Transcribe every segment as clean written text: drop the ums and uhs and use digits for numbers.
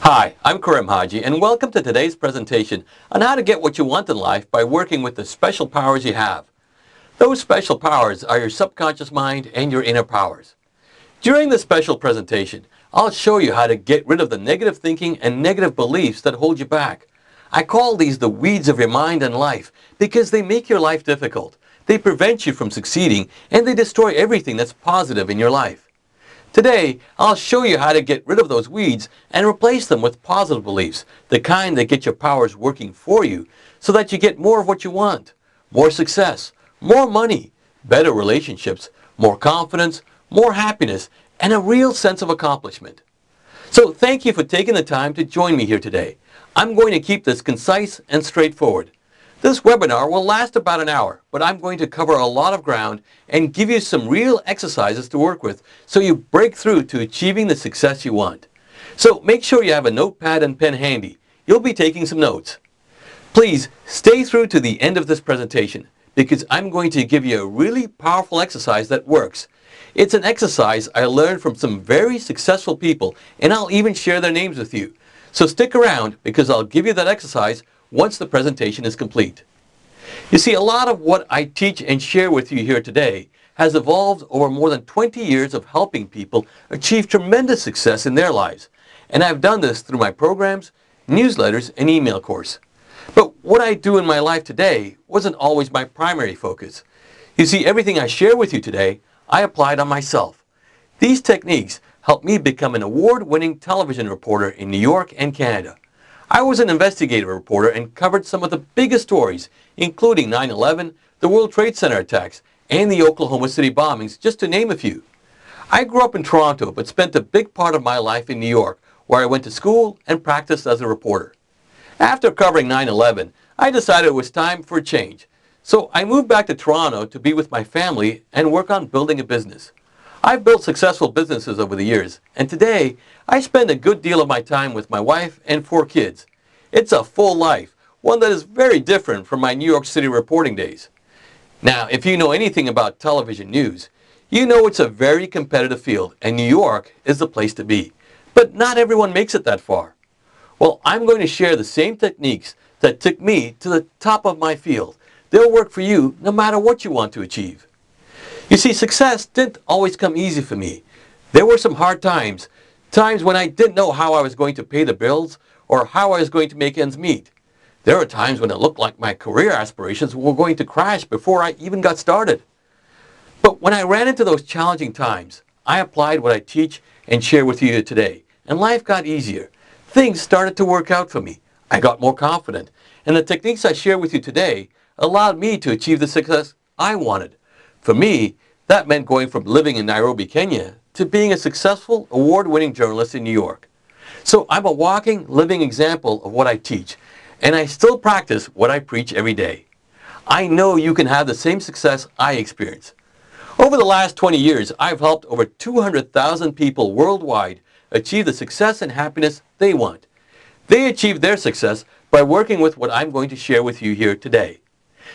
Hi, I'm Karim Haji, and welcome to today's presentation on how to get what you want in life by working with the special powers you have. Those special powers are your subconscious mind and your inner powers. During this special presentation, I'll show you how to get rid of the negative thinking and negative beliefs that hold you back. I call these the weeds of your mind and life because they make your life difficult. They prevent you from succeeding, and they destroy everything that's positive in your life. Today, I'll show you how to get rid of those weeds and replace them with positive beliefs, the kind that get your powers working for you so that you get more of what you want. More success, more money, better relationships, more confidence, more happiness, and a real sense of accomplishment. So thank you for taking the time to join me here today. I'm going to keep this concise and straightforward. This webinar will last about an hour, but I'm going to cover a lot of ground and give you some real exercises to work with so you break through to achieving the success you want. So make sure you have a notepad and pen handy. You'll be taking some notes. Please stay through to the end of this presentation because I'm going to give you a really powerful exercise that works. It's an exercise I learned from some very successful people, and I'll even share their names with you. So stick around because I'll give you that exercise once the presentation is complete. You see, a lot of what I teach and share with you here today has evolved over more than 20 years of helping people achieve tremendous success in their lives. And I've done this through my programs, newsletters, and email course. But what I do in my life today wasn't always my primary focus. You see, everything I share with you today, I applied on myself. These techniques helped me become an award-winning television reporter in New York and Canada. I was an investigative reporter and covered some of the biggest stories, including 9/11, the World Trade Center attacks, and the Oklahoma City bombings, just to name a few. I grew up in Toronto, but spent a big part of my life in New York, where I went to school and practiced as a reporter. After covering 9/11, I decided it was time for a change. So I moved back to Toronto to be with my family and work on building a business. I've built successful businesses over the years, and today I spend a good deal of my time with my wife and 4 kids. It's a full life, one that is very different from my New York City reporting days. Now, if you know anything about television news, you know it's a very competitive field, and New York is the place to be. But not everyone makes it that far. Well, I'm going to share the same techniques that took me to the top of my field. They'll work for you no matter what you want to achieve. You see, success didn't always come easy for me. There were some hard times when I didn't know how I was going to pay the bills or how I was going to make ends meet. There were times when it looked like my career aspirations were going to crash before I even got started. But when I ran into those challenging times, I applied what I teach and share with you today, and life got easier. Things started to work out for me. I got more confident, and the techniques I share with you today allowed me to achieve the success I wanted. For me, that meant going from living in Nairobi, Kenya, to being a successful, award-winning journalist in New York. So I'm a walking, living example of what I teach, and I still practice what I preach every day. I know you can have the same success I experience. Over the last 20 years, I've helped over 200,000 people worldwide achieve the success and happiness they want. They achieve their success by working with what I'm going to share with you here today.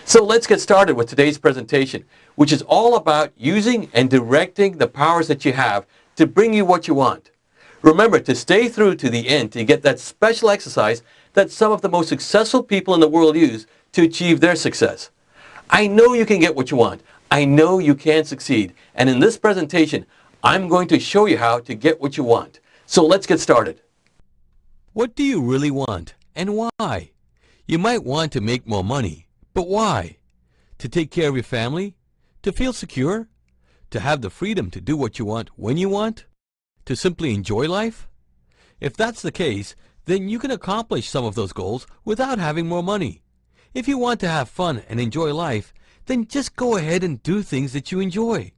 So let's get started with today's presentation, which is all about using and directing the powers that you have to bring you what you want. Remember to stay through to the end to get that special exercise that some of the most successful people in the world use to achieve their success. I know you can get what you want. I know you can succeed. And in this presentation, I'm going to show you how to get what you want. So let's get started. What do you really want and why? You might want to make more money. But why? To take care of your family? To feel secure? To have the freedom to do what you want when you want? To simply enjoy life? If that's the case, then you can accomplish some of those goals without having more money. If you want to have fun and enjoy life, then just go ahead and do things that you enjoy.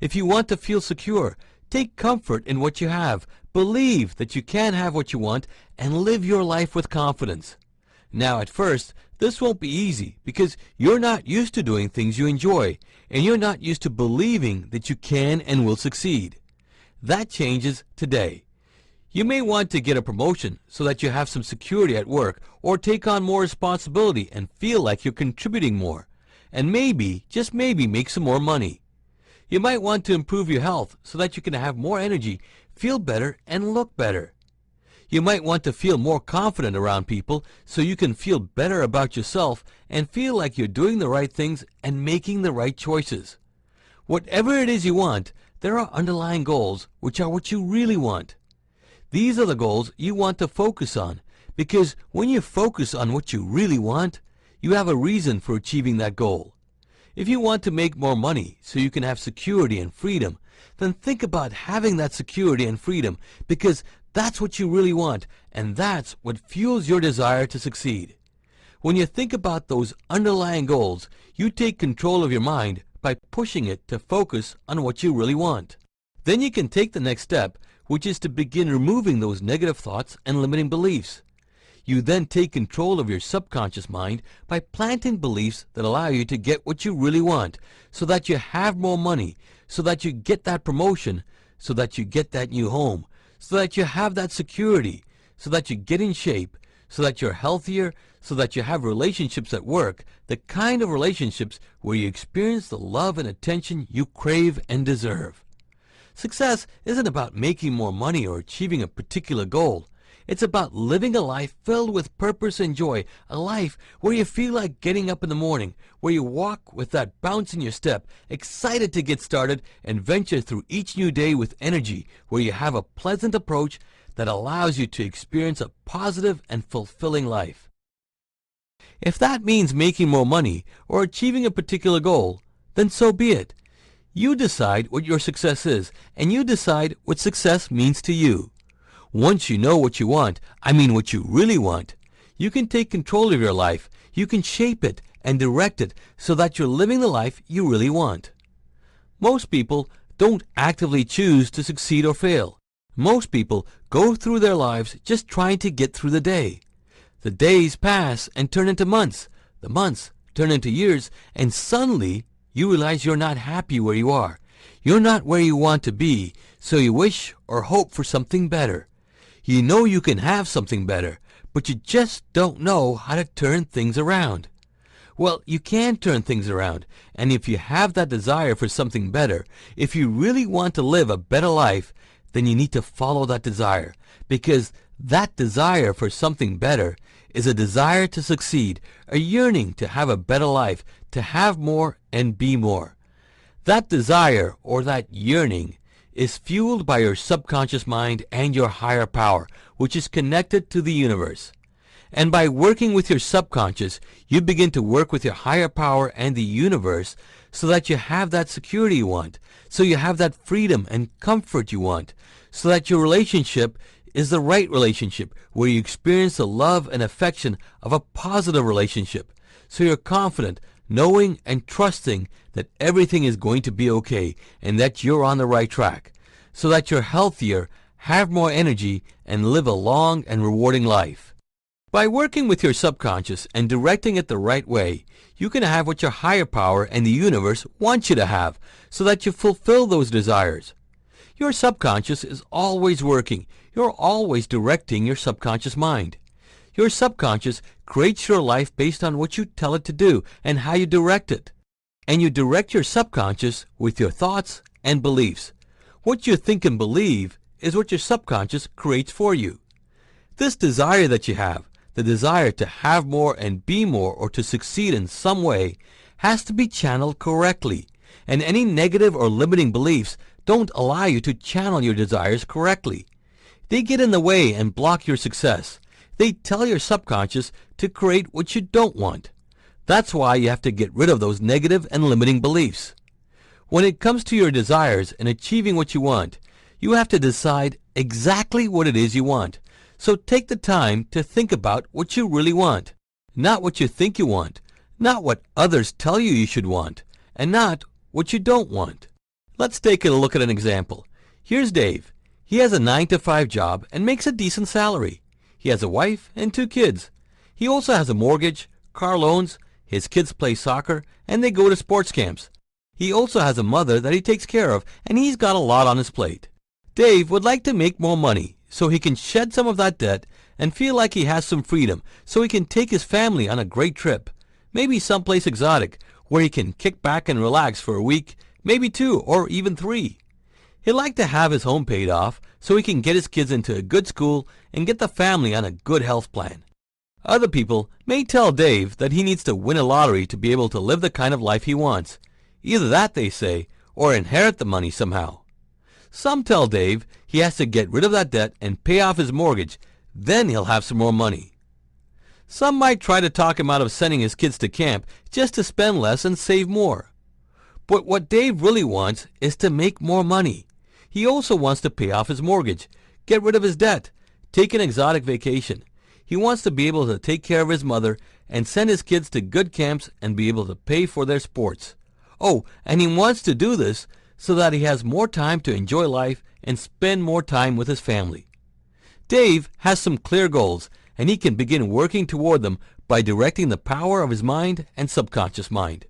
If you want to feel secure, take comfort in what you have, believe that you can have what you want, and live your life with confidence. Now, at first, this won't be easy because you're not used to doing things you enjoy, and you're not used to believing that you can and will succeed. That changes today. You may want to get a promotion so that you have some security at work, or take on more responsibility and feel like you're contributing more, and maybe, just maybe, make some more money. You might want to improve your health so that you can have more energy, feel better, and look better. You might want to feel more confident around people so you can feel better about yourself and feel like you're doing the right things and making the right choices. Whatever it is you want, there are underlying goals which are what you really want. These are the goals you want to focus on, because when you focus on what you really want, you have a reason for achieving that goal. If you want to make more money so you can have security and freedom, then think about having that security and freedom, because that's what you really want, and that's what fuels your desire to succeed. When you think about those underlying goals, you take control of your mind by pushing it to focus on what you really want. Then you can take the next step, which is to begin removing those negative thoughts and limiting beliefs. You then take control of your subconscious mind by planting beliefs that allow you to get what you really want, so that you have more money, so that you get that promotion, so that you get that new home, so that you have that security, so that you get in shape, so that you're healthier, so that you have relationships at work, the kind of relationships where you experience the love and attention you crave and deserve. Success isn't about making more money or achieving a particular goal. It's about living a life filled with purpose and joy, a life where you feel like getting up in the morning, where you walk with that bounce in your step, excited to get started and venture through each new day with energy, where you have a pleasant approach that allows you to experience a positive and fulfilling life. If that means making more money or achieving a particular goal, then so be it. You decide what your success is, and you decide what success means to you. Once you know what you want, what you really want, you can take control of your life. You can shape it and direct it so that you're living the life you really want. Most people don't actively choose to succeed or fail. Most people go through their lives just trying to get through the day. The days pass and turn into months. The months turn into years, and suddenly you realize you're not happy where you are. You're not where you want to be, so you wish or hope for something better. You know you can have something better, but you just don't know how to turn things around. Well, you can turn things around, and if you have that desire for something better, if you really want to live a better life, then you need to follow that desire, because that desire for something better is a desire to succeed, a yearning to have a better life, to have more and be more. That desire or that yearning is fueled by your subconscious mind and your higher power, which is connected to the universe. And by working with your subconscious, you begin to work with your higher power and the universe so that you have that security you want, so you have that freedom and comfort you want, so that your relationship is the right relationship where you experience the love and affection of a positive relationship, so you're confident, knowing and trusting that everything is going to be okay and that you're on the right track, so that you're healthier, have more energy, and live a long and rewarding life. By working with your subconscious and directing it the right way, you can have what your higher power and the universe want you to have, so that you fulfill those desires. Your subconscious is always working. You're always directing your subconscious mind. Your subconscious creates your life based on what you tell it to do and how you direct it. And you direct your subconscious with your thoughts and beliefs. What you think and believe is what your subconscious creates for you. This desire that you have, the desire to have more and be more or to succeed in some way, has to be channeled correctly. And any negative or limiting beliefs don't allow you to channel your desires correctly. They get in the way and block your success. They tell your subconscious to create what you don't want. That's why you have to get rid of those negative and limiting beliefs. When it comes to your desires and achieving what you want, you have to decide exactly what it is you want. So take the time to think about what you really want. Not what you think you want, not what others tell you you should want, and not what you don't want. Let's take a look at an example. Here's Dave. He has a 9-to-5 job and makes a decent salary. He has a wife and 2 kids. He also has a mortgage, car loans, his kids play soccer, and they go to sports camps. He also has a mother that he takes care of, and he's got a lot on his plate. Dave would like to make more money so he can shed some of that debt and feel like he has some freedom so he can take his family on a great trip, maybe someplace exotic where he can kick back and relax for a week, maybe 2 or even 3. He'd like to have his home paid off so he can get his kids into a good school and get the family on a good health plan. Other people may tell Dave that he needs to win a lottery to be able to live the kind of life he wants. Either that, they say, or inherit the money somehow. Some tell Dave he has to get rid of that debt and pay off his mortgage, then he'll have some more money. Some might try to talk him out of sending his kids to camp just to spend less and save more. But what Dave really wants is to make more money. He also wants to pay off his mortgage, get rid of his debt, take an exotic vacation. He wants to be able to take care of his mother and send his kids to good camps and be able to pay for their sports. Oh, and he wants to do this so that he has more time to enjoy life and spend more time with his family. Dave has some clear goals, and he can begin working toward them by directing the power of his mind and subconscious mind.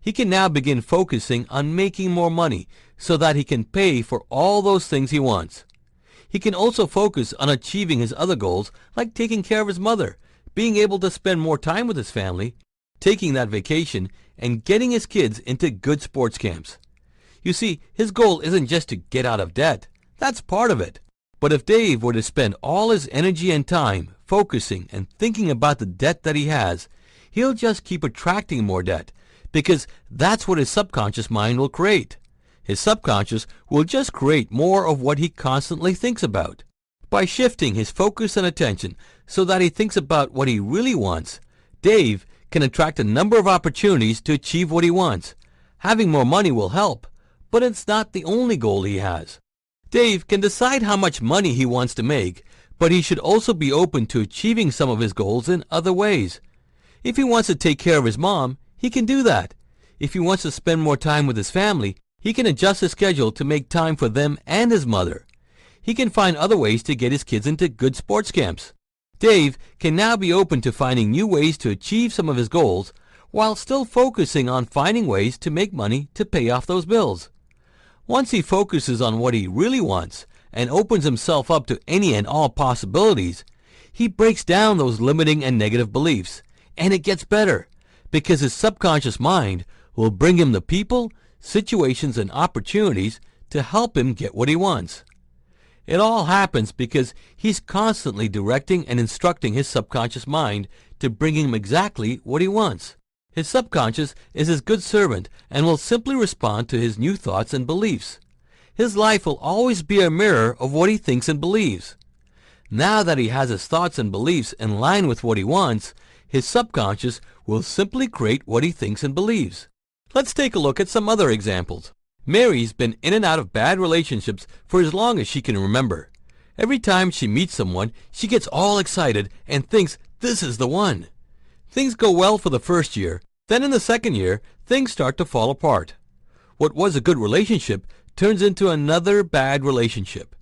He can now begin focusing on making more money so that he can pay for all those things he wants. He can also focus on achieving his other goals, like taking care of his mother, being able to spend more time with his family, taking that vacation, and getting his kids into good sports camps. You see, his goal isn't just to get out of debt. That's part of it. But if Dave were to spend all his energy and time focusing and thinking about the debt that he has, he'll just keep attracting more debt, because that's what his subconscious mind will create. His subconscious will just create more of what he constantly thinks about. By shifting his focus and attention so that he thinks about what he really wants, Dave can attract a number of opportunities to achieve what he wants. Having more money will help, but it's not the only goal he has. Dave can decide how much money he wants to make, but he should also be open to achieving some of his goals in other ways. If he wants to take care of his mom, he can do that. If he wants to spend more time with his family, he can adjust his schedule to make time for them and his mother. He can find other ways to get his kids into good sports camps. Dave can now be open to finding new ways to achieve some of his goals while still focusing on finding ways to make money to pay off those bills. Once he focuses on what he really wants and opens himself up to any and all possibilities, he breaks down those limiting and negative beliefs, and it gets better, because his subconscious mind will bring him the people, situations, and opportunities to help him get what he wants. It all happens because he's constantly directing and instructing his subconscious mind to bring him exactly what he wants. His subconscious is his good servant and will simply respond to his new thoughts and beliefs. His life will always be a mirror of what he thinks and believes. Now that he has his thoughts and beliefs in line with what he wants, his subconscious will simply create what he thinks and believes. Let's take a look at some other examples. Mary's been in and out of bad relationships for as long as she can remember. Every time she meets someone, she gets all excited and thinks this is the one. Things go well for the first year, then in the second year, things start to fall apart. What was a good relationship turns into another bad relationship.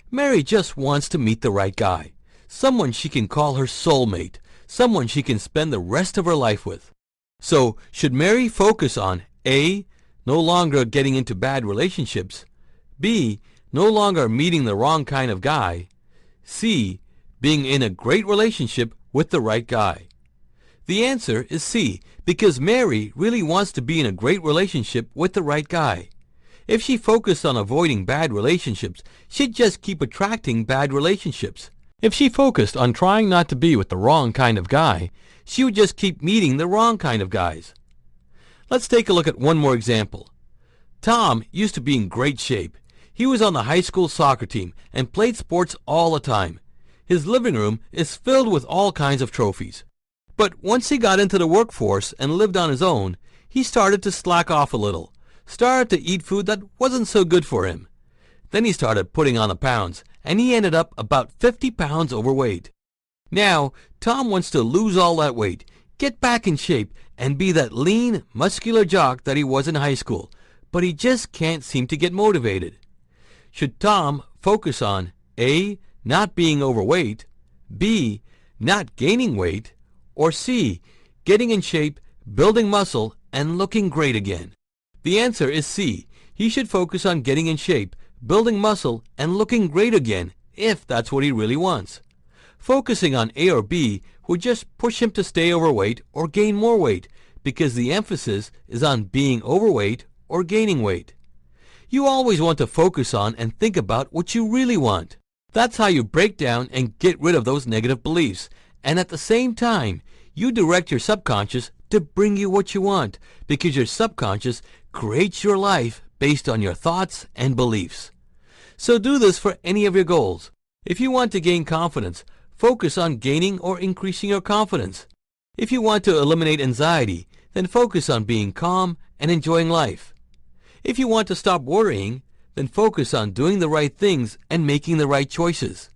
Mary just wants to meet the right guy, someone she can call her soulmate, someone she can spend the rest of her life with. So, should Mary focus on A, no longer getting into bad relationships, B, no longer meeting the wrong kind of guy, C, being in a great relationship with the right guy? The answer is C, because Mary really wants to be in a great relationship with the right guy. If she focused on avoiding bad relationships, she'd just keep attracting bad relationships. If she focused on trying not to be with the wrong kind of guy, she would just keep meeting the wrong kind of guys. Let's take a look at one more example. Tom used to be in great shape. He was on the high school soccer team and played sports all the time. His living room is filled with all kinds of trophies. But once he got into the workforce and lived on his own, he started to slack off a little, started to eat food that wasn't so good for him. Then he started putting on the pounds, and he ended up about 50 pounds overweight. Now, Tom wants to lose all that weight, get back in shape, and be that lean, muscular jock that he was in high school, but he just can't seem to get motivated. Should Tom focus on A, not being overweight, B, not gaining weight, or C, getting in shape, building muscle, and looking great again? The answer is C. He should focus on getting in shape, building muscle, and looking great again, if that's what he really wants. Focusing on A or B would just push him to stay overweight or gain more weight, because the emphasis is on being overweight or gaining weight. You always want to focus on and think about what you really want. That's how you break down and get rid of those negative beliefs. And at the same time, you direct your subconscious to bring you what you want, because your subconscious creates your life based on your thoughts and beliefs. So do this for any of your goals. If you want to gain confidence, focus on gaining or increasing your confidence. If you want to eliminate anxiety, then focus on being calm and enjoying life. If you want to stop worrying, then focus on doing the right things and making the right choices.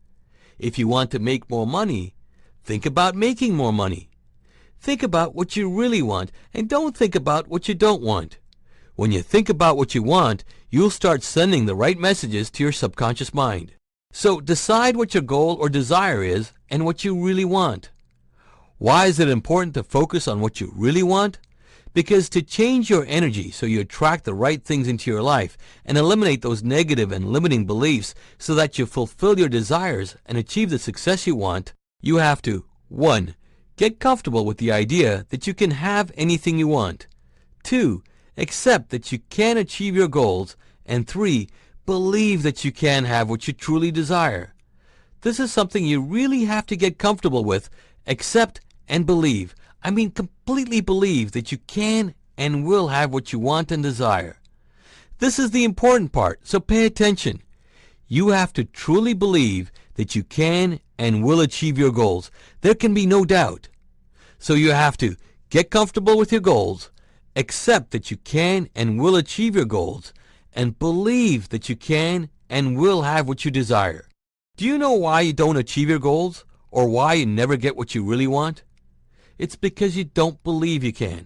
If you want to make more money, think about making more money. Think about what you really want and don't think about what you don't want. When you think about what you want, you'll start sending the right messages to your subconscious mind. So decide what your goal or desire is and what you really want. Why is it important to focus on what you really want? Because to change your energy so you attract the right things into your life and eliminate those negative and limiting beliefs so that you fulfill your desires and achieve the success you want, you have to 1. Get comfortable with the idea that you can have anything you want. 2. Accept that you can achieve your goals. And 3. Believe that you can have what you truly desire. This is something you really have to get comfortable with, accept and believe. I mean, completely believe that you can and will have what you want and desire. This is the important part, so pay attention. You have to truly believe that you can and will achieve your goals. There can be no doubt. So you have to get comfortable with your goals, accept that you can and will achieve your goals, and believe that you can and will have what you desire. Do you know why you don't achieve your goals, or why you never get what you really want? It's because you don't believe you can.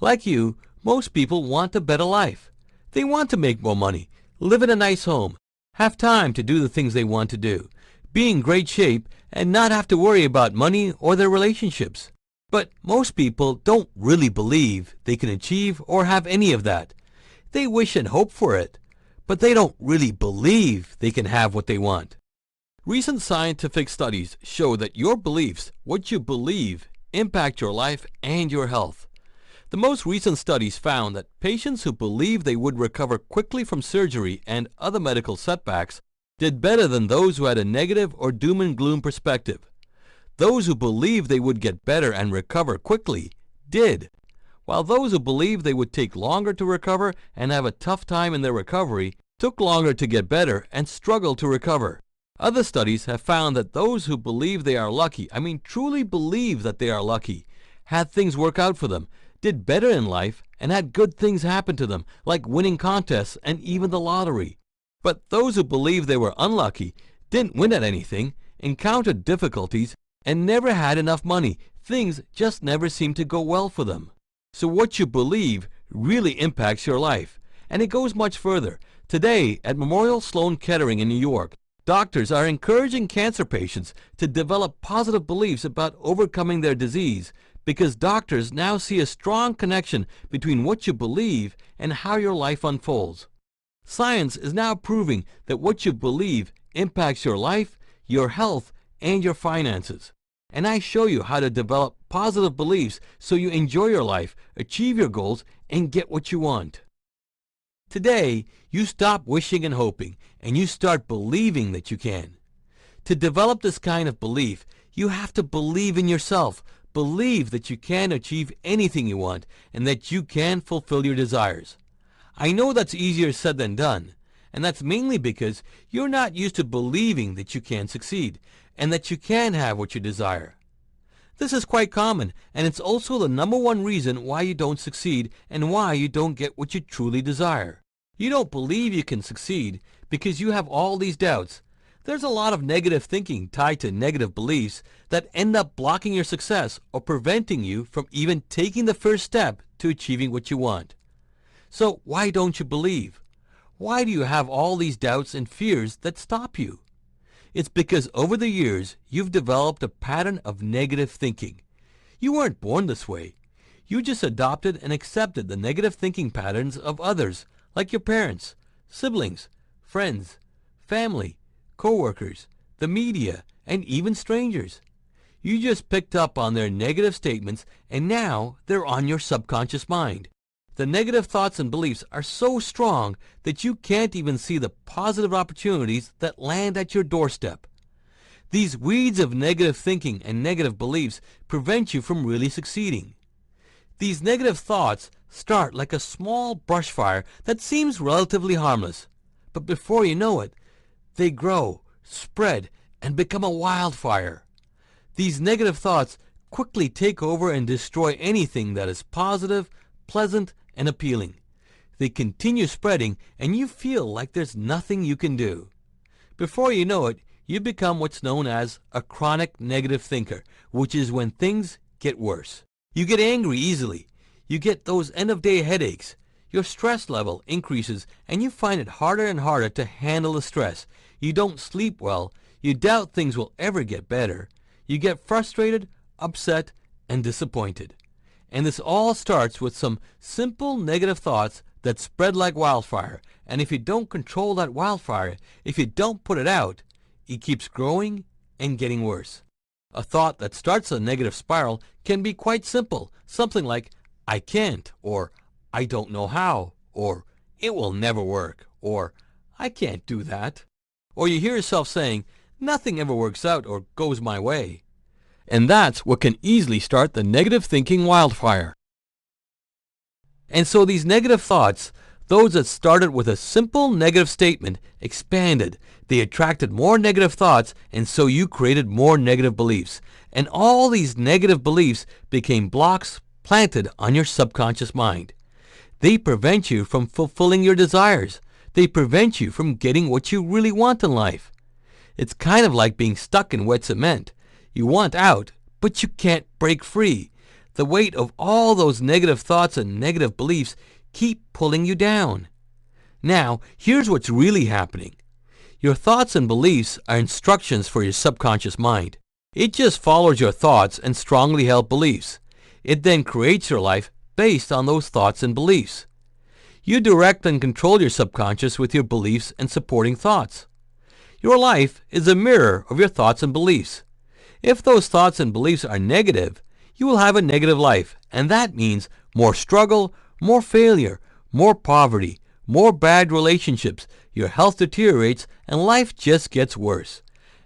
Like you, most people want a better life. They want to make more money, live in a nice home, have time to do the things they want to do, be in great shape, and not have to worry about money or their relationships. But most people don't really believe they can achieve or have any of that. They wish and hope for it, but they don't really believe they can have what they want. Recent scientific studies show that your beliefs, what you believe, impact your life and your health. The most recent studies found that patients who believed they would recover quickly from surgery and other medical setbacks did better than those who had a negative or doom and gloom perspective. Those who believed they would get better and recover quickly did, while those who believed they would take longer to recover and have a tough time in their recovery took longer to get better and struggled to recover. Other studies have found that those who believe they are lucky, truly believe that they are lucky, had things work out for them, did better in life, and had good things happen to them, like winning contests and even the lottery. But those who believed they were unlucky, didn't win at anything, encountered difficulties, and never had enough money. Things just never seemed to go well for them. So what you believe really impacts your life. And it goes much further. Today, at Memorial Sloan Kettering in New York, doctors are encouraging cancer patients to develop positive beliefs about overcoming their disease, because doctors now see a strong connection between what you believe and how your life unfolds. Science is now proving that what you believe impacts your life, your health, and your finances. And I show you how to develop positive beliefs so you enjoy your life, achieve your goals, and get what you want. Today, you stop wishing and hoping, and you start believing that you can. To develop this kind of belief, you have to believe in yourself. Believe that you can achieve anything you want, and that you can fulfill your desires. I know that's easier said than done, and that's mainly because you're not used to believing that you can succeed, and that you can have what you desire. This is quite common, and it's also the #1 reason why you don't succeed and why you don't get what you truly desire. You don't believe you can succeed because you have all these doubts. There's a lot of negative thinking tied to negative beliefs that end up blocking your success or preventing you from even taking the first step to achieving what you want. So why don't you believe? Why do you have all these doubts and fears that stop you? It's because over the years, you've developed a pattern of negative thinking. You weren't born this way. You just adopted and accepted the negative thinking patterns of others, like your parents, siblings, friends, family, co-workers, the media, and even strangers. You just picked up on their negative statements, and now they're on your subconscious mind. the negative thoughts and beliefs are so strong that you can't even see the positive opportunities that land at your doorstep. These weeds of negative thinking and negative beliefs prevent you from really succeeding. These negative thoughts start like a small brush fire that seems relatively harmless, but before you know it, they grow, spread, and become a wildfire. These negative thoughts quickly take over and destroy anything that is positive, pleasant, and appealing. They continue spreading, and you feel like there's nothing you can do. Before you know it, you become what's known as a chronic negative thinker, which is when things get worse. You get angry easily. You get those end-of-day headaches. Your stress level increases, and you find it harder and harder to handle the stress. You don't sleep well. You doubt things will ever get better. You get frustrated, upset, and disappointed. And this all starts with some simple negative thoughts that spread like wildfire. And if you don't control that wildfire, if you don't put it out, it keeps growing and getting worse. A thought that starts a negative spiral can be quite simple. Something like, I can't, or I don't know how, or it will never work, or I can't do that. Or you hear yourself saying, nothing ever works out or goes my way. And that's what can easily start the negative thinking wildfire. And so these negative thoughts, those that started with a simple negative statement, expanded. They attracted more negative thoughts, and so you created more negative beliefs. And all these negative beliefs became blocks planted on your subconscious mind. They prevent you from fulfilling your desires. They prevent you from getting what you really want in life. It's kind of like being stuck in wet cement. You want out, but you can't break free. The weight of all those negative thoughts and negative beliefs keep pulling you down. Now, here's what's really happening. Your thoughts and beliefs are instructions for your subconscious mind. It just follows your thoughts and strongly held beliefs. It then creates your life based on those thoughts and beliefs. You direct and control your subconscious with your beliefs and supporting thoughts. Your life is a mirror of your thoughts and beliefs. If those thoughts and beliefs are negative, you will have a negative life, and that means more struggle, more failure, more poverty, more bad relationships. Your health deteriorates, and life just gets worse.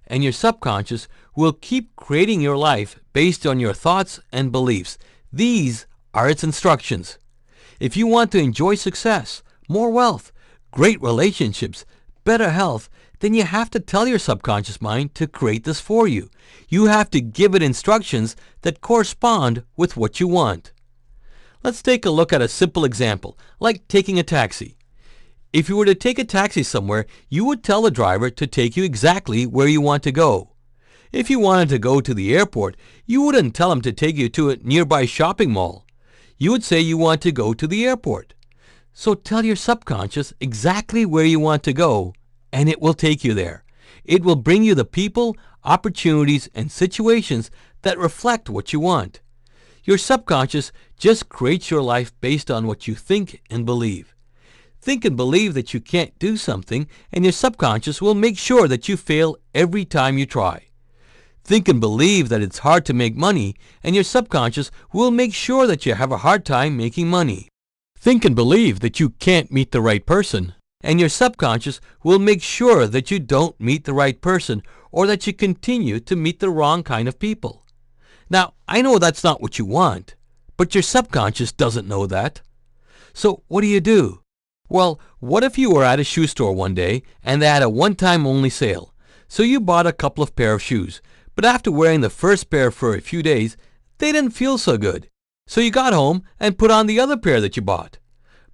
And your subconscious will keep creating your life based on your thoughts and beliefs. These are its instructions. If you want to enjoy success, more wealth, great relationships, better health, then you have to tell your subconscious mind to create this for you. You have to give it instructions that correspond with what you want. Let's take a look at a simple example, like taking a taxi. If you were to take a taxi somewhere, you would tell the driver to take you exactly where you want to go. If you wanted to go to the airport, you wouldn't tell him to take you to a nearby shopping mall. You would say you want to go to the airport. So tell your subconscious exactly where you want to go, and it will take you there. It will bring you the people, opportunities, and situations that reflect what you want. Your subconscious just creates your life based on what you think and believe. Think and believe that you can't do something, and your subconscious will make sure that you fail every time you try. Think and believe that it's hard to make money, and your subconscious will make sure that you have a hard time making money. Think and believe that you can't meet the right person, and your subconscious will make sure that you don't meet the right person, or that you continue to meet the wrong kind of people. Now, I know that's not what you want, but your subconscious doesn't know that. So what do? Well, what if you were at a shoe store one day and they had a one-time only sale? So you bought a couple of pair of shoes, but after wearing the first pair for a few days, they didn't feel so good. So you got home and put on the other pair that you bought.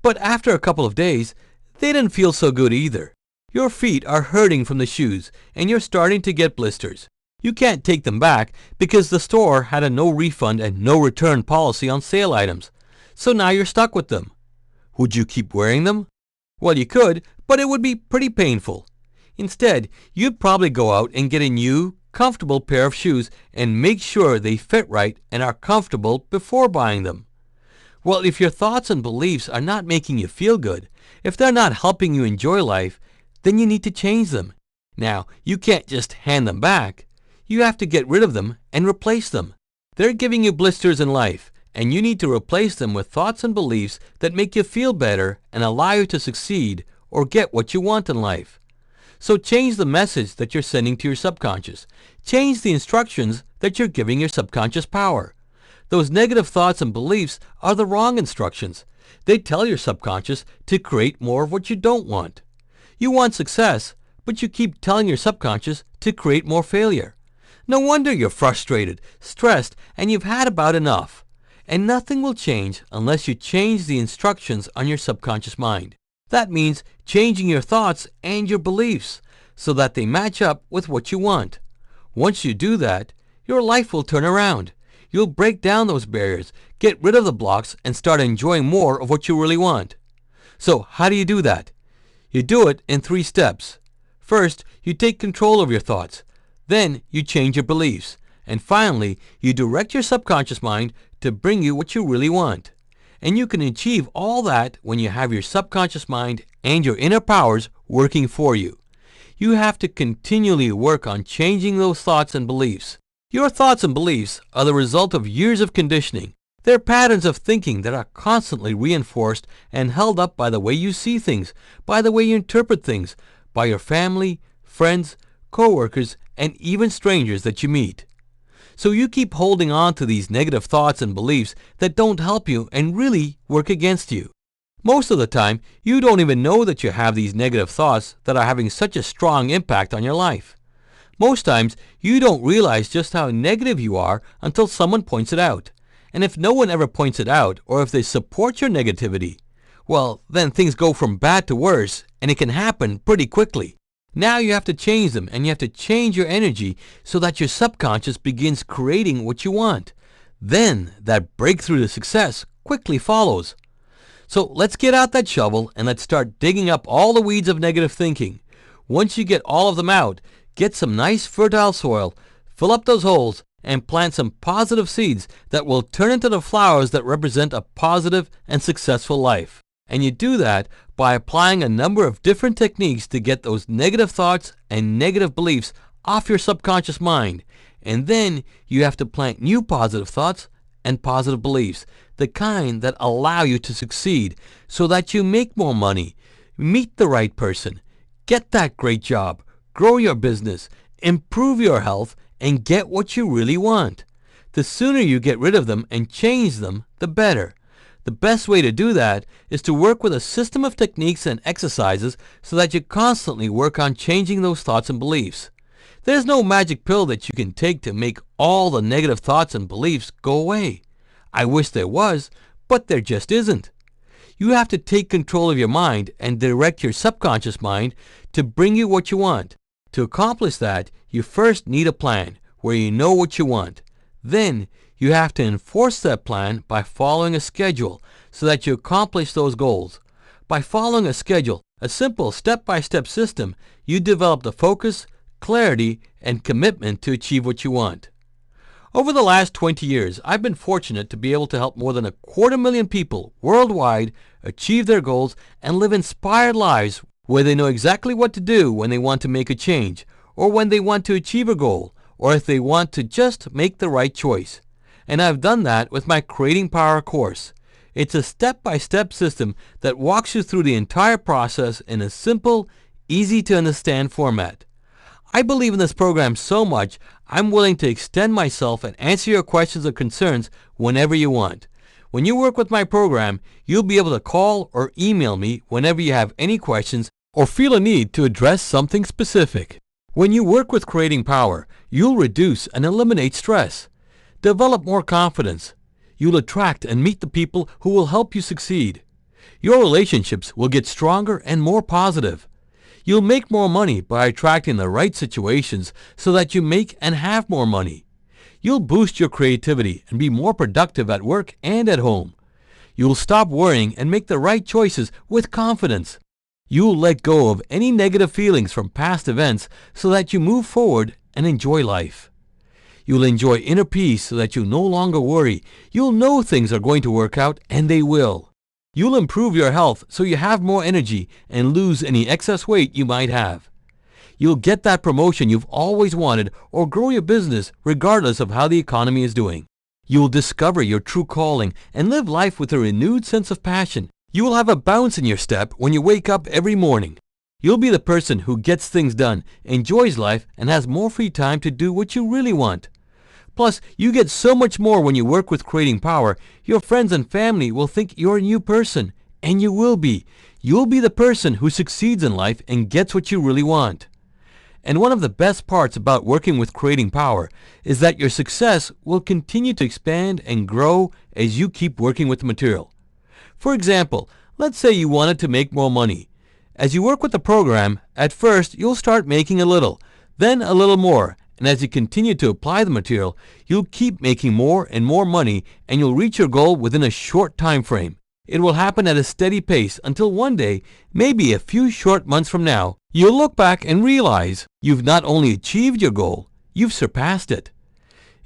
But after a couple of days, they didn't feel so good either. Your feet are hurting from the shoes and you're starting to get blisters. You can't take them back because the store had a no refund and no return policy on sale items. So now you're stuck with them. Would you keep wearing them? Well, you could, but it would be pretty painful. Instead, you'd probably go out and get a new, comfortable pair of shoes and make sure they fit right and are comfortable before buying them. Well, if your thoughts and beliefs are not making you feel good, if they're not helping you enjoy life, then you need to change them. Now, you can't just hand them back. You have to get rid of them and replace them. They're giving you blisters in life, and you need to replace them with thoughts and beliefs that make you feel better and allow you to succeed or get what you want in life. So change the message that you're sending to your subconscious. Change the instructions that you're giving your subconscious power. Those negative thoughts and beliefs are the wrong instructions. They tell your subconscious to create more of what you don't want. You want success, but you keep telling your subconscious to create more failure. No wonder you're frustrated, stressed, and you've had about enough. And nothing will change unless you change the instructions on your subconscious mind. That means changing your thoughts and your beliefs so that they match up with what you want. Once you do that, your life will turn around. You'll break down those barriers, get rid of the blocks, and start enjoying more of what you really want. So how do you do that? You do it in 3 steps. First, you take control of your thoughts. Then you change your beliefs. And finally, you direct your subconscious mind to bring you what you really want. And you can achieve all that when you have your subconscious mind and your inner powers working for you. You have to continually work on changing those thoughts and beliefs. Your thoughts and beliefs are the result of years of conditioning. They're patterns of thinking that are constantly reinforced and held up by the way you see things, by the way you interpret things, by your family, friends, co-workers, and even strangers that you meet. So you keep holding on to these negative thoughts and beliefs that don't help you and really work against you. Most of the time, you don't even know that you have these negative thoughts that are having such a strong impact on your life. Most times, you don't realize just how negative you are until someone points it out. And if no one ever points it out, or if they support your negativity, well, then things go from bad to worse, and it can happen pretty quickly. Now you have to change them, and you have to change your energy so that your subconscious begins creating what you want. Then that breakthrough to success quickly follows. So let's get out that shovel and let's start digging up all the weeds of negative thinking. Once you get all of them out, get some nice fertile soil, fill up those holes, and plant some positive seeds that will turn into the flowers that represent a positive and successful life. And you do that by applying a number of different techniques to get those negative thoughts and negative beliefs off your subconscious mind. And then you have to plant new positive thoughts and positive beliefs, the kind that allow you to succeed so that you make more money, meet the right person, get that great job, grow your business, improve your health, and get what you really want. The sooner you get rid of them and change them, the better. The best way to do that is to work with a system of techniques and exercises so that you constantly work on changing those thoughts and beliefs. There's no magic pill that you can take to make all the negative thoughts and beliefs go away. I wish there was, but there just isn't. You have to take control of your mind and direct your subconscious mind to bring you what you want. To accomplish that, you first need a plan where you know what you want. Then you have to enforce that plan by following a schedule so that you accomplish those goals. By following a schedule, a simple step-by-step system, you develop the focus, clarity, and commitment to achieve what you want. Over the last 20 years, I've been fortunate to be able to help more than 250,000 people worldwide achieve their goals and live inspired lives where they know exactly what to do when they want to make a change, or when they want to achieve a goal, or if they want to just make the right choice. And I've done that with my Creating Power course. It's a step-by-step system that walks you through the entire process in a simple, easy-to-understand format. I believe in this program so much, I'm willing to extend myself and answer your questions or concerns whenever you want. When you work with my program, you'll be able to call or email me whenever you have any questions or feel a need to address something specific. When you work with Creating Power, you'll reduce and eliminate stress, develop more confidence. You'll attract and meet the people who will help you succeed. Your relationships will get stronger and more positive. You'll make more money by attracting the right situations so that you make and have more money. You'll boost your creativity and be more productive at work and at home. You'll stop worrying and make the right choices with confidence. You'll let go of any negative feelings from past events so that you move forward and enjoy life. You'll enjoy inner peace so that you no longer worry. You'll know things are going to work out, and they will. You'll improve your health so you have more energy and lose any excess weight you might have. You'll get that promotion you've always wanted or grow your business regardless of how the economy is doing. You will discover your true calling and live life with a renewed sense of passion. You will have a bounce in your step when you wake up every morning. You'll be the person who gets things done, enjoys life, and has more free time to do what you really want. Plus, you get so much more when you work with Creating Power. Your friends and family will think you're a new person, and you will be. You'll be the person who succeeds in life and gets what you really want. And one of the best parts about working with Creating Power is that your success will continue to expand and grow as you keep working with the material. For example, let's say you wanted to make more money. As you work with the program, at first you'll start making a little, then a little more, and as you continue to apply the material, you'll keep making more and more money, and you'll reach your goal within a short time frame. It will happen at a steady pace until one day, maybe a few short months from now, you'll look back and realize you've not only achieved your goal, you've surpassed it.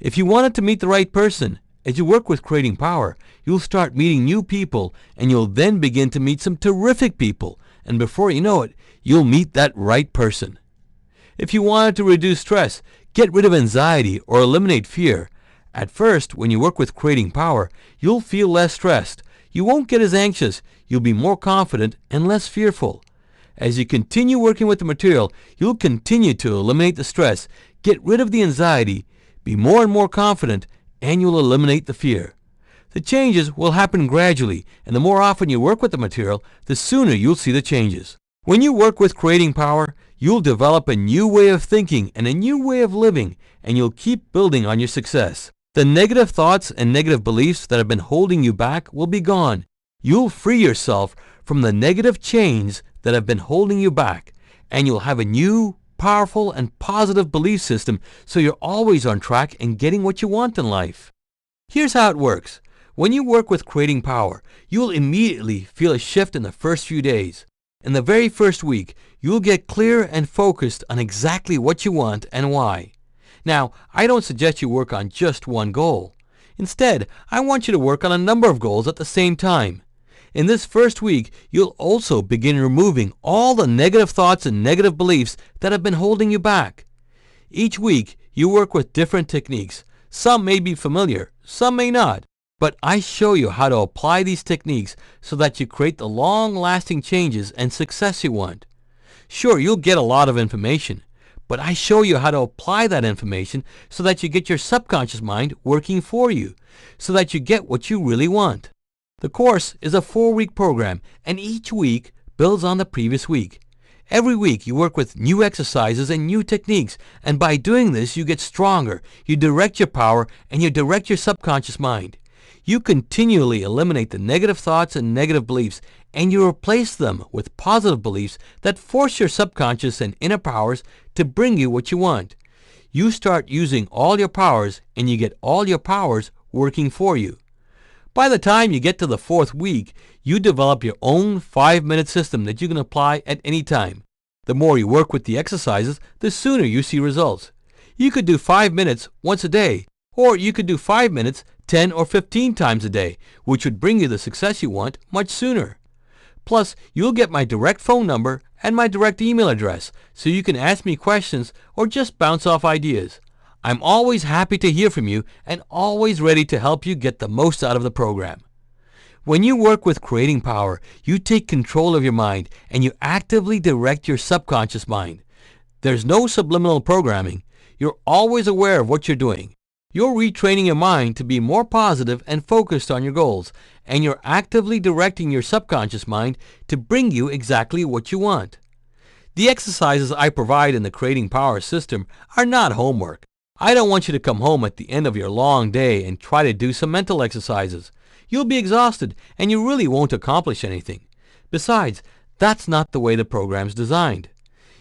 If you wanted to meet the right person, as you work with Creating Power, you'll start meeting new people, and you'll then begin to meet some terrific people, and before you know it, you'll meet that right person. If you wanted to reduce stress, get rid of anxiety, or eliminate fear, at first, when you work with Creating Power, you'll feel less stressed. You won't get as anxious. You'll be more confident and less fearful. As you continue working with the material, you'll continue to eliminate the stress, get rid of the anxiety, be more and more confident, and you'll eliminate the fear. The changes will happen gradually, and the more often you work with the material, the sooner you'll see the changes. When you work with Creating Power, you'll develop a new way of thinking and a new way of living, and you'll keep building on your success. The negative thoughts and negative beliefs that have been holding you back will be gone. You'll free yourself from the negative chains that have been holding you back, and you'll have a new, powerful, and positive belief system so you're always on track and getting what you want in life. Here's how it works. When you work with Creating Power, you'll immediately feel a shift in the first few days. In the very first week, you'll get clear and focused on exactly what you want and why. Now, I don't suggest you work on just one goal. Instead, I want you to work on a number of goals at the same time. In this first week, you'll also begin removing all the negative thoughts and negative beliefs that have been holding you back. Each week, you work with different techniques. Some may be familiar, some may not. But I show you how to apply these techniques so that you create the long-lasting changes and success you want. Sure, you'll get a lot of information, but I show you how to apply that information so that you get your subconscious mind working for you, so that you get what you really want. The course is a 4-week program, and each week builds on the previous week. Every week you work with new exercises and new techniques, and by doing this you get stronger, you direct your power, and you direct your subconscious mind. You continually eliminate the negative thoughts and negative beliefs, and you replace them with positive beliefs that force your subconscious and inner powers to bring you what you want. You start using all your powers, and you get all your powers working for you. By the time you get to the 4th week, you develop your own 5-minute system that you can apply at any time. The more you work with the exercises, the sooner you see results. You could do 5 minutes once a day, or you could do 5 minutes 10 or 15 times a day, which would bring you the success you want much sooner. Plus, you'll get my direct phone number and my direct email address, so you can ask me questions or just bounce off ideas. I'm always happy to hear from you and always ready to help you get the most out of the program. When you work with Creating Power, you take control of your mind and you actively direct your subconscious mind. There's no subliminal programming. You're always aware of what you're doing. You're retraining your mind to be more positive and focused on your goals, and you're actively directing your subconscious mind to bring you exactly what you want. The exercises I provide in the Creating Power system are not homework. I don't want you to come home at the end of your long day and try to do some mental exercises. You'll be exhausted, and you really won't accomplish anything. Besides, that's not the way the program's designed.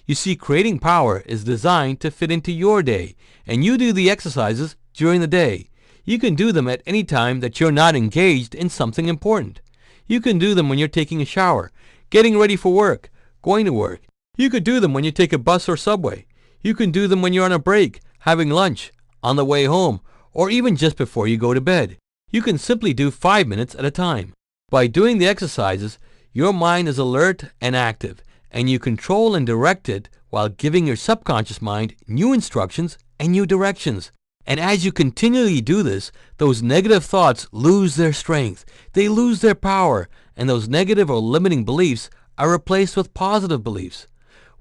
You see, Creating Power is designed to fit into your day, and you do the exercises during the day. You can do them at any time that you're not engaged in something important. You can do them when you're taking a shower, getting ready for work, going to work. You could do them when you take a bus or subway. You can do them when you're on a break, having lunch, on the way home, or even just before you go to bed. You can simply do 5 minutes at a time. By doing the exercises, your mind is alert and active, and you control and direct it while giving your subconscious mind new instructions and new directions. And as you continually do this, those negative thoughts lose their strength. They lose their power, and those negative or limiting beliefs are replaced with positive beliefs.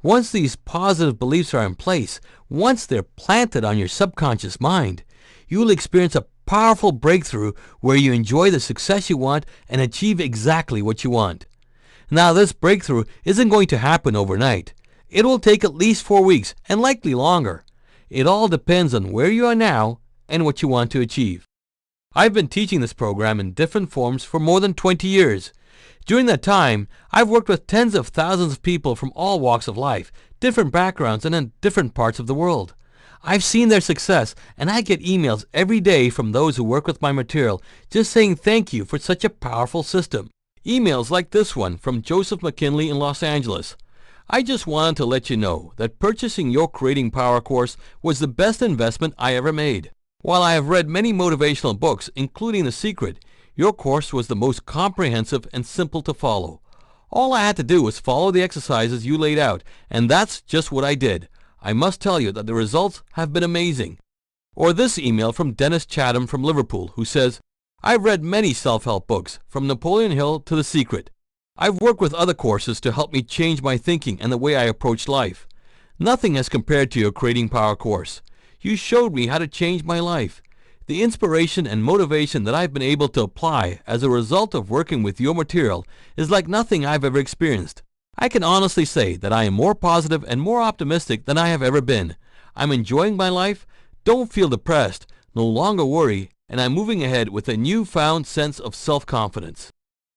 Once these positive beliefs are in place, once they're planted on your subconscious mind, you will experience a powerful breakthrough where you enjoy the success you want and achieve exactly what you want. Now, this breakthrough isn't going to happen overnight. It will take at least 4 weeks and likely longer. It all depends on where you are now and what you want to achieve. I've been teaching this program in different forms for more than 20 years. During that time, I've worked with tens of thousands of people from all walks of life, different backgrounds, and in different parts of the world. I've seen their success, and I get emails every day from those who work with my material just saying thank you for such a powerful system. Emails like this one from Joseph McKinley in Los Angeles. I just wanted to let you know that purchasing your Creating Power course was the best investment I ever made. While I have read many motivational books, including The Secret, your course was the most comprehensive and simple to follow. All I had to do was follow the exercises you laid out, and that's just what I did. I must tell you that the results have been amazing. Or this email from Dennis Chatham from Liverpool, who says, I've read many self-help books, from Napoleon Hill to The Secret. I've worked with other courses to help me change my thinking and the way I approach life. Nothing has compared to your Creating Power course. You showed me how to change my life. The inspiration and motivation that I've been able to apply as a result of working with your material is like nothing I've ever experienced. I can honestly say that I am more positive and more optimistic than I have ever been. I'm enjoying my life, don't feel depressed, no longer worry, and I'm moving ahead with a newfound sense of self-confidence.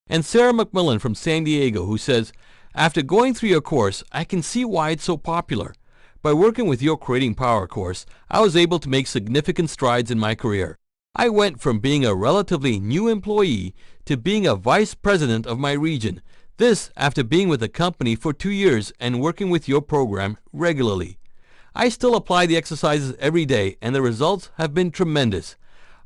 And Sarah McMillan from San Diego, who says, after going through your course, I can see why it's so popular. By working with your Creating Power course, I was able to make significant strides in my career. I went from being a relatively new employee to being a vice president of my region. This after being with the company for 2 years and working with your program regularly. I still apply the exercises every day, and the results have been tremendous.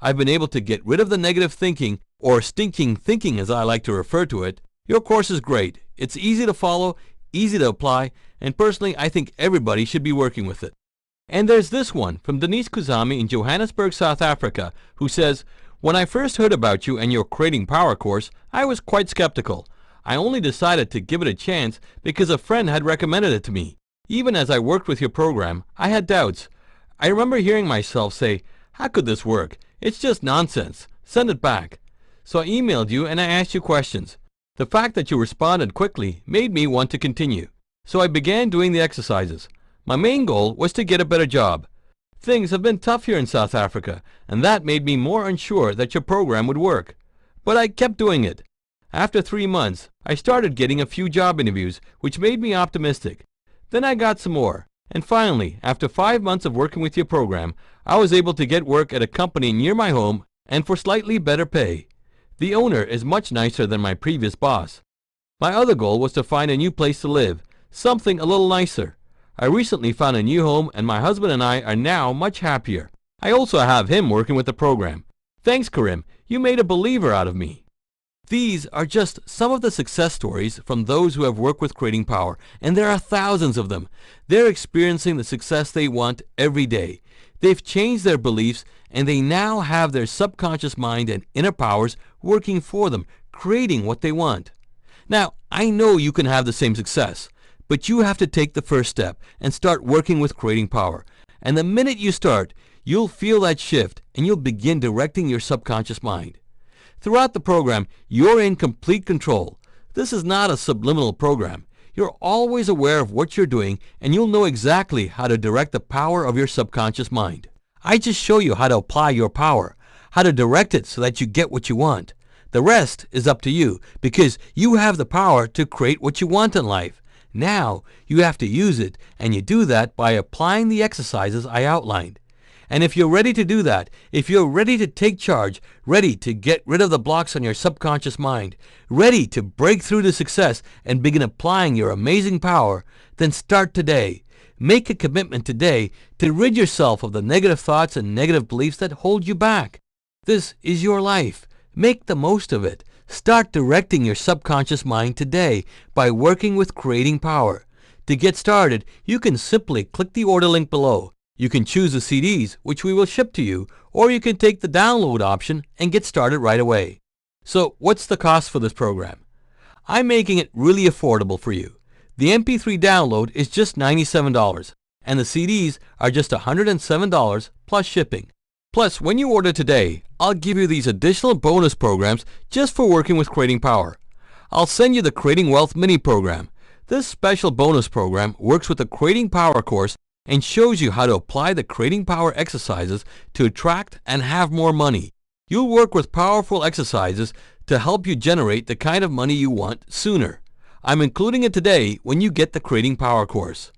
I've been able to get rid of the negative thinking, or stinking thinking as I like to refer to it. Your course is great. It's easy to follow, easy to apply, and personally I think everybody should be working with it. And there's this one from Denise Kuzami in Johannesburg, South Africa, who says, when I first heard about you and your Creating Power course, I was quite skeptical. I only decided to give it a chance because a friend had recommended it to me. Even as I worked with your program, I had doubts. I remember hearing myself say, how could this work? It's just nonsense. Send it back. So I emailed you and I asked you questions. The fact that you responded quickly made me want to continue. So I began doing the exercises. My main goal was to get a better job. Things have been tough here in South Africa, and that made me more unsure that your program would work. But I kept doing it. After 3 months, I started getting a few job interviews, which made me optimistic. Then I got some more. And finally, after 5 months of working with your program, I was able to get work at a company near my home and for slightly better pay. The owner is much nicer than my previous boss. My other goal was to find a new place to live, something a little nicer. I recently found a new home, and my husband and I are now much happier. I also have him working with the program. Thanks, Karim. You made a believer out of me. These are just some of the success stories from those who have worked with Creating Power, and there are thousands of them. They're experiencing the success they want every day. They've changed their beliefs, and they now have their subconscious mind and inner powers working for them, creating what they want. Now, I know you can have the same success, but you have to take the first step and start working with Creating Power. And the minute you start, you'll feel that shift, and you'll begin directing your subconscious mind. Throughout the program, you're in complete control. This is not a subliminal program. You're always aware of what you're doing, and you'll know exactly how to direct the power of your subconscious mind. I just show you how to apply your power, how to direct it so that you get what you want. The rest is up to you, because you have the power to create what you want in life. Now, you have to use it, and you do that by applying the exercises I outlined. And if you're ready to do that, if you're ready to take charge, ready to get rid of the blocks on your subconscious mind, ready to break through to success and begin applying your amazing power, then start today. Make a commitment today to rid yourself of the negative thoughts and negative beliefs that hold you back. This is your life. Make the most of it. Start directing your subconscious mind today by working with Creating Power. To get started, you can simply click the order link below. You can choose the CDs, which we will ship to you, or you can take the download option and get started right away. So what's the cost for this program? I'm making it really affordable for you. The MP3 download is just $97, and the CDs are just $107 plus shipping. Plus, when you order today, I'll give you these additional bonus programs just for working with Creating Power. I'll send you the Creating Wealth mini program. This special bonus program works with the Creating Power course and shows you how to apply the Creating Power exercises to attract and have more money. You'll work with powerful exercises to help you generate the kind of money you want sooner. I'm including it today when you get the Creating Power course.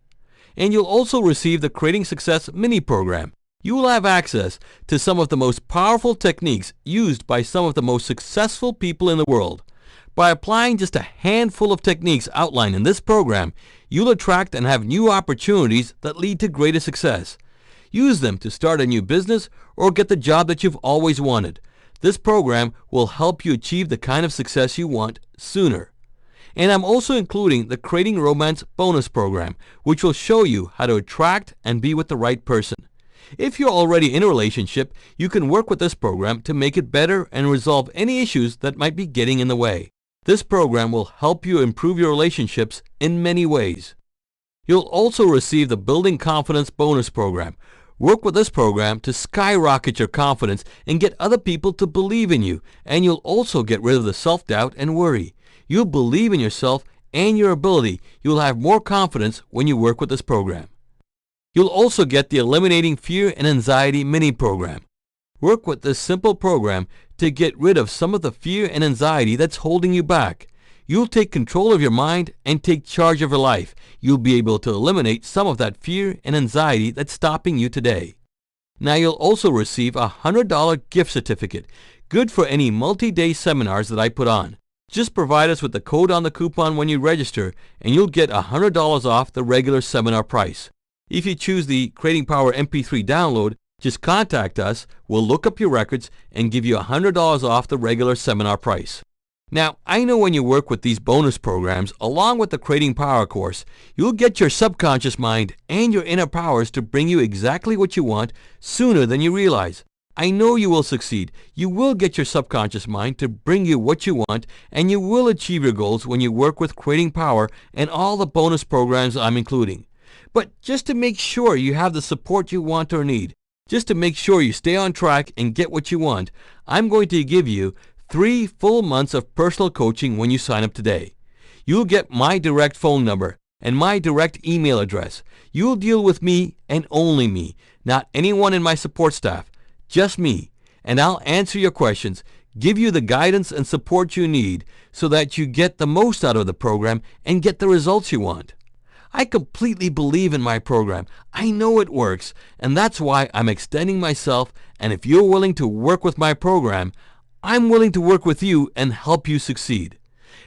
And you'll also receive the Creating Success mini program. You will have access to some of the most powerful techniques used by some of the most successful people in the world. By applying just a handful of techniques outlined in this program, you'll attract and have new opportunities that lead to greater success. Use them to start a new business or get the job that you've always wanted. This program will help you achieve the kind of success you want sooner. And I'm also including the Creating Romance bonus program, which will show you how to attract and be with the right person. If you're already in a relationship, you can work with this program to make it better and resolve any issues that might be getting in the way. This program will help you improve your relationships in many ways. You'll also receive the Building Confidence bonus program. Work with this program to skyrocket your confidence and get other people to believe in you, and you'll also get rid of the self-doubt and worry. You'll believe in yourself and your ability. You'll have more confidence when you work with this program. You'll also get the Eliminating Fear and Anxiety mini program. Work with this simple program to get rid of some of the fear and anxiety that's holding you back. You'll take control of your mind and take charge of your life. You'll be able to eliminate some of that fear and anxiety that's stopping you today. Now you'll also receive a $100 gift certificate, good for any multi-day seminars that I put on. Just provide us with the code on the coupon when you register, and you'll get $100 off the regular seminar price. If you choose the Creating Power MP3 download, just contact us, we'll look up your records and give you $100 off the regular seminar price. Now, I know when you work with these bonus programs, along with the Creating Power course, you'll get your subconscious mind and your inner powers to bring you exactly what you want sooner than you realize. I know you will succeed. You will get your subconscious mind to bring you what you want, and you will achieve your goals when you work with Creating Power and all the bonus programs I'm including. But just to make sure you have the support you want or need, just to make sure you stay on track and get what you want, I'm going to give you 3 full months of personal coaching when you sign up today. You'll get my direct phone number and my direct email address. You'll deal with me and only me, not anyone in my support staff, just me. And I'll answer your questions, give you the guidance and support you need so that you get the most out of the program and get the results you want. I completely believe in my program. I know it works, and that's why I'm extending myself, and if you're willing to work with my program, I'm willing to work with you and help you succeed.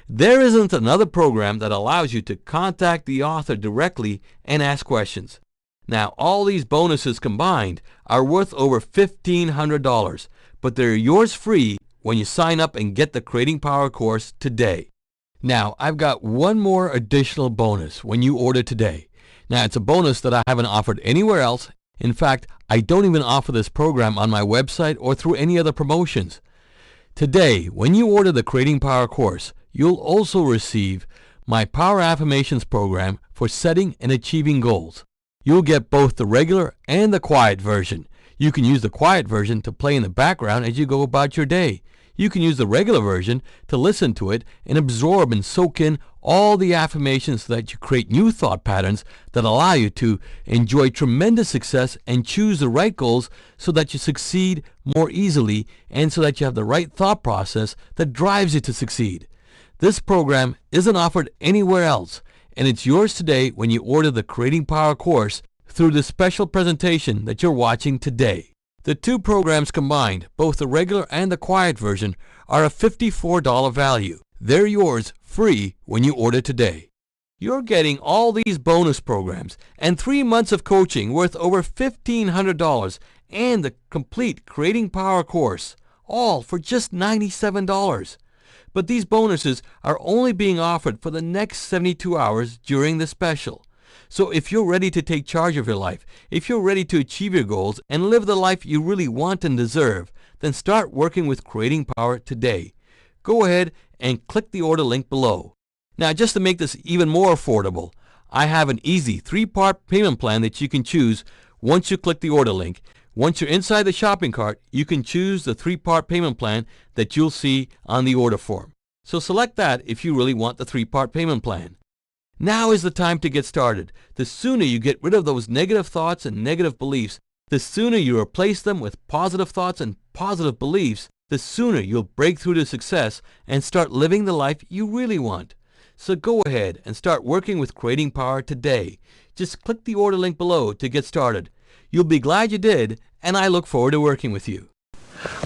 There isn't another program that allows you to contact the author directly and ask questions. Now, all these bonuses combined are worth over $1,500, but they're yours free when you sign up and get the Creating Power course today. Now, I've got one more additional bonus when you order today. Now, it's a bonus that I haven't offered anywhere else. In fact, I don't even offer this program on my website or through any other promotions. Today, when you order the Creating Power course, you'll also receive my Power Affirmations program for setting and achieving goals. You'll get both the regular and the quiet version. You can use the quiet version to play in the background as you go about your day. You can use the regular version to listen to it and absorb and soak in all the affirmations so that you create new thought patterns that allow you to enjoy tremendous success and choose the right goals so that you succeed more easily and so that you have the right thought process that drives you to succeed. This program isn't offered anywhere else, and it's yours today when you order the Creating Power course through the special presentation that you're watching today. The 2 programs combined, both the regular and the quiet version, are a $54 value. They're yours free when you order today. You're getting all these bonus programs and 3 months of coaching worth over $1,500 and the complete Creating Power course, all for just $97. But these bonuses are only being offered for the next 72 hours during the special. So if you're ready to take charge of your life, if you're ready to achieve your goals and live the life you really want and deserve, then start working with Creating Power today. Go ahead and click the order link below. Now, just to make this even more affordable, I have an easy 3-part payment plan that you can choose once you click the order link. Once you're inside the shopping cart, you can choose the 3-part payment plan that you'll see on the order form. So select that if you really want the 3-part payment plan. Now is the time to get started. The sooner you get rid of those negative thoughts and negative beliefs, the sooner you replace them with positive thoughts and positive beliefs, the sooner you'll break through to success and start living the life you really want. So go ahead and start working with Creating Power today. Just click the order link below to get started. You'll be glad you did, and I look forward to working with you.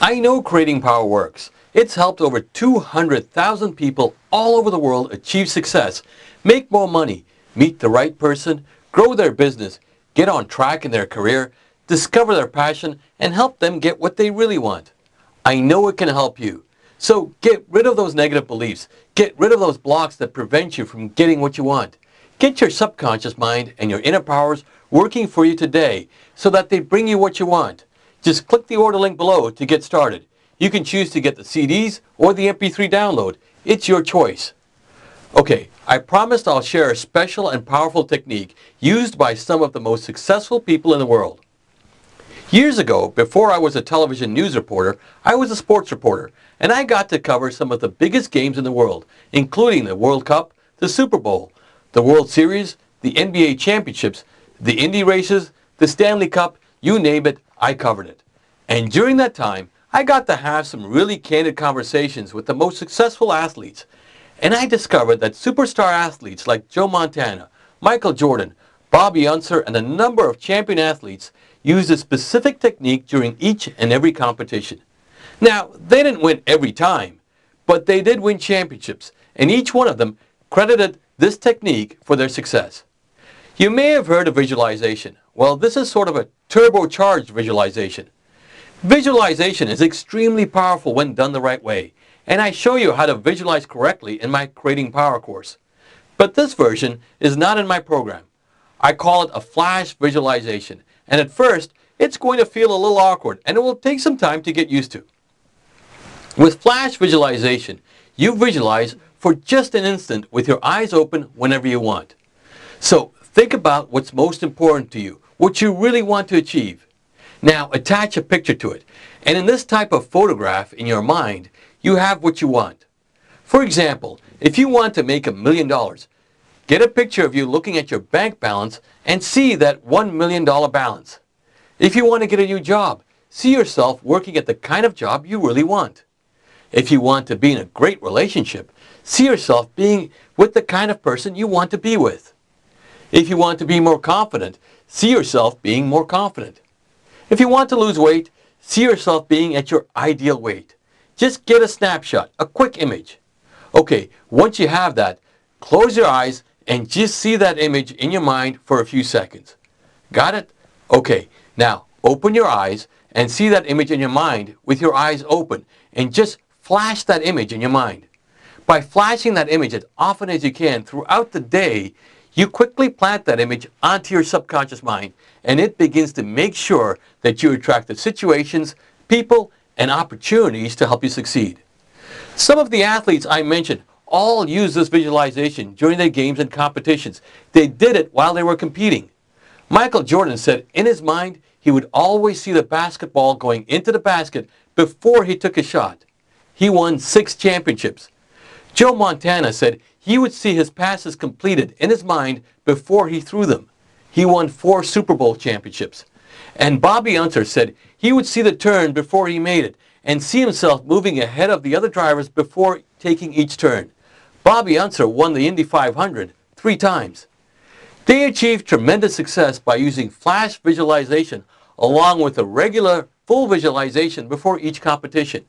I know Creating Power works. It's helped over 200,000 people all over the world achieve success, make more money, meet the right person, grow their business, get on track in their career, discover their passion, and help them get what they really want. I know it can help you. So get rid of those negative beliefs. Get rid of those blocks that prevent you from getting what you want. Get your subconscious mind and your inner powers working for you today so that they bring you what you want. Just click the order link below to get started. You can choose to get the CDs or the MP3 download. It's your choice. Okay, I promised I'll share a special and powerful technique used by some of the most successful people in the world. Years ago, before I was a television news reporter, I was a sports reporter, and I got to cover some of the biggest games in the world, including the World Cup, the Super Bowl, the World Series, the NBA championships, the Indy races, the Stanley Cup, you name it, I covered it. And during that time, I got to have some really candid conversations with the most successful athletes. And I discovered that superstar athletes like Joe Montana, Michael Jordan, Bobby Unser, and a number of champion athletes used a specific technique during each and every competition. Now, they didn't win every time, but they did win championships, and each one of them credited this technique for their success. You may have heard of visualization. Well, this is sort of a turbocharged visualization. Visualization is extremely powerful when done the right way, and I show you how to visualize correctly in my Creating Power course. But this version is not in my program. I call it a flash visualization, and at first, it's going to feel a little awkward, and it will take some time to get used to. With flash visualization, you visualize for just an instant with your eyes open whenever you want. So think about what's most important to you, what you really want to achieve. Now attach a picture to it, and in this type of photograph in your mind, you have what you want. For example, if you want to make $1 million, get a picture of you looking at your bank balance and see that $1 million balance. If you want to get a new job, see yourself working at the kind of job you really want. If you want to be in a great relationship, see yourself being with the kind of person you want to be with. If you want to be more confident, see yourself being more confident. If you want to lose weight, see yourself being at your ideal weight. Just get a snapshot, a quick image. Okay, once you have that, close your eyes and just see that image in your mind for a few seconds. Got it? Okay, now open your eyes and see that image in your mind with your eyes open, and just flash that image in your mind. By flashing that image as often as you can throughout the day, you quickly plant that image onto your subconscious mind, and it begins to make sure that you attract the situations, people, and opportunities to help you succeed. Some of the athletes I mentioned all use this visualization during their games and competitions. They did it while they were competing. Michael Jordan said in his mind he would always see the basketball going into the basket before he took a shot. He won 6 championships. Joe Montana said he would see his passes completed in his mind before he threw them. He won 4 Super Bowl championships. And Bobby Unser said he would see the turn before he made it and see himself moving ahead of the other drivers before taking each turn. Bobby Unser won the Indy 500 3 times. They achieved tremendous success by using flash visualization along with a regular full visualization before each competition.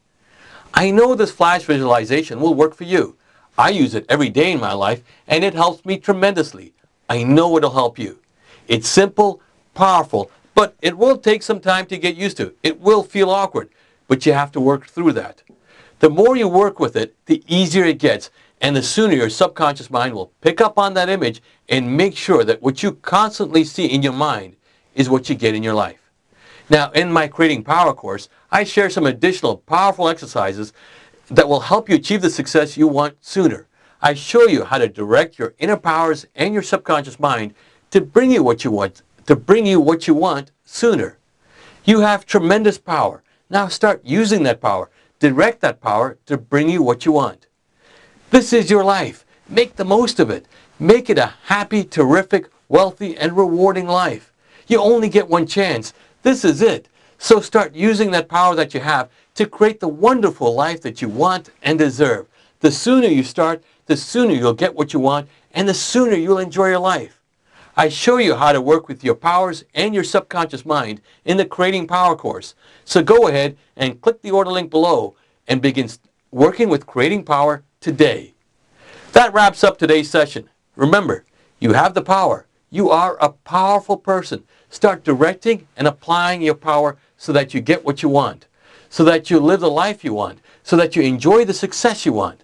I know this flash visualization will work for you. I use it every day in my life, and it helps me tremendously. I know it'll help you. It's simple, powerful, but it will take some time to get used to. It will feel awkward, but you have to work through that. The more you work with it, the easier it gets, And the sooner your subconscious mind will pick up on that image and make sure that what you constantly see in your mind is what you get in your life. Now, in my Creating Power course, I share some additional powerful exercises that will help you achieve the success you want sooner. I show you how to direct your inner powers and your subconscious mind to bring you what you want sooner. You have tremendous power. Now start using that power. Direct that power to bring you what you want. This is your life. Make the most of it. Make it a happy, terrific, wealthy, and rewarding life. You only get one chance. This is it. So start using that power that you have to create the wonderful life that you want and deserve. The sooner you start, the sooner you'll get what you want, and the sooner you'll enjoy your life. I show you how to work with your powers and your subconscious mind in the Creating Power course. So go ahead and click the order link below and begin working with Creating Power today. That wraps up today's session. Remember, you have the power. You are a powerful person. Start directing and applying your power so that you get what you want, so that you live the life you want, so that you enjoy the success you want.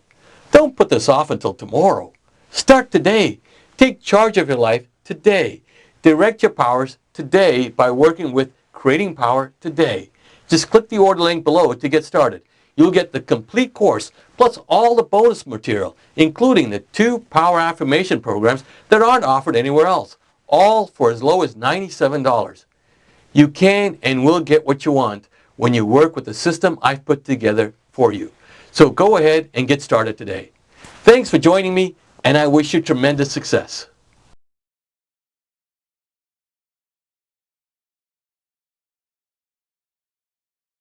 Don't put this off until tomorrow. Start today. Take charge of your life today. Direct your powers today by working with Creating Power today. Just click the order link below to get started. You'll get the complete course plus all the bonus material, including the 2 Power Affirmation programs that aren't offered anywhere else, all for as low as $97. You can and will get what you want when you work with the system I've put together for you. So go ahead and get started today. Thanks for joining me, and I wish you tremendous success.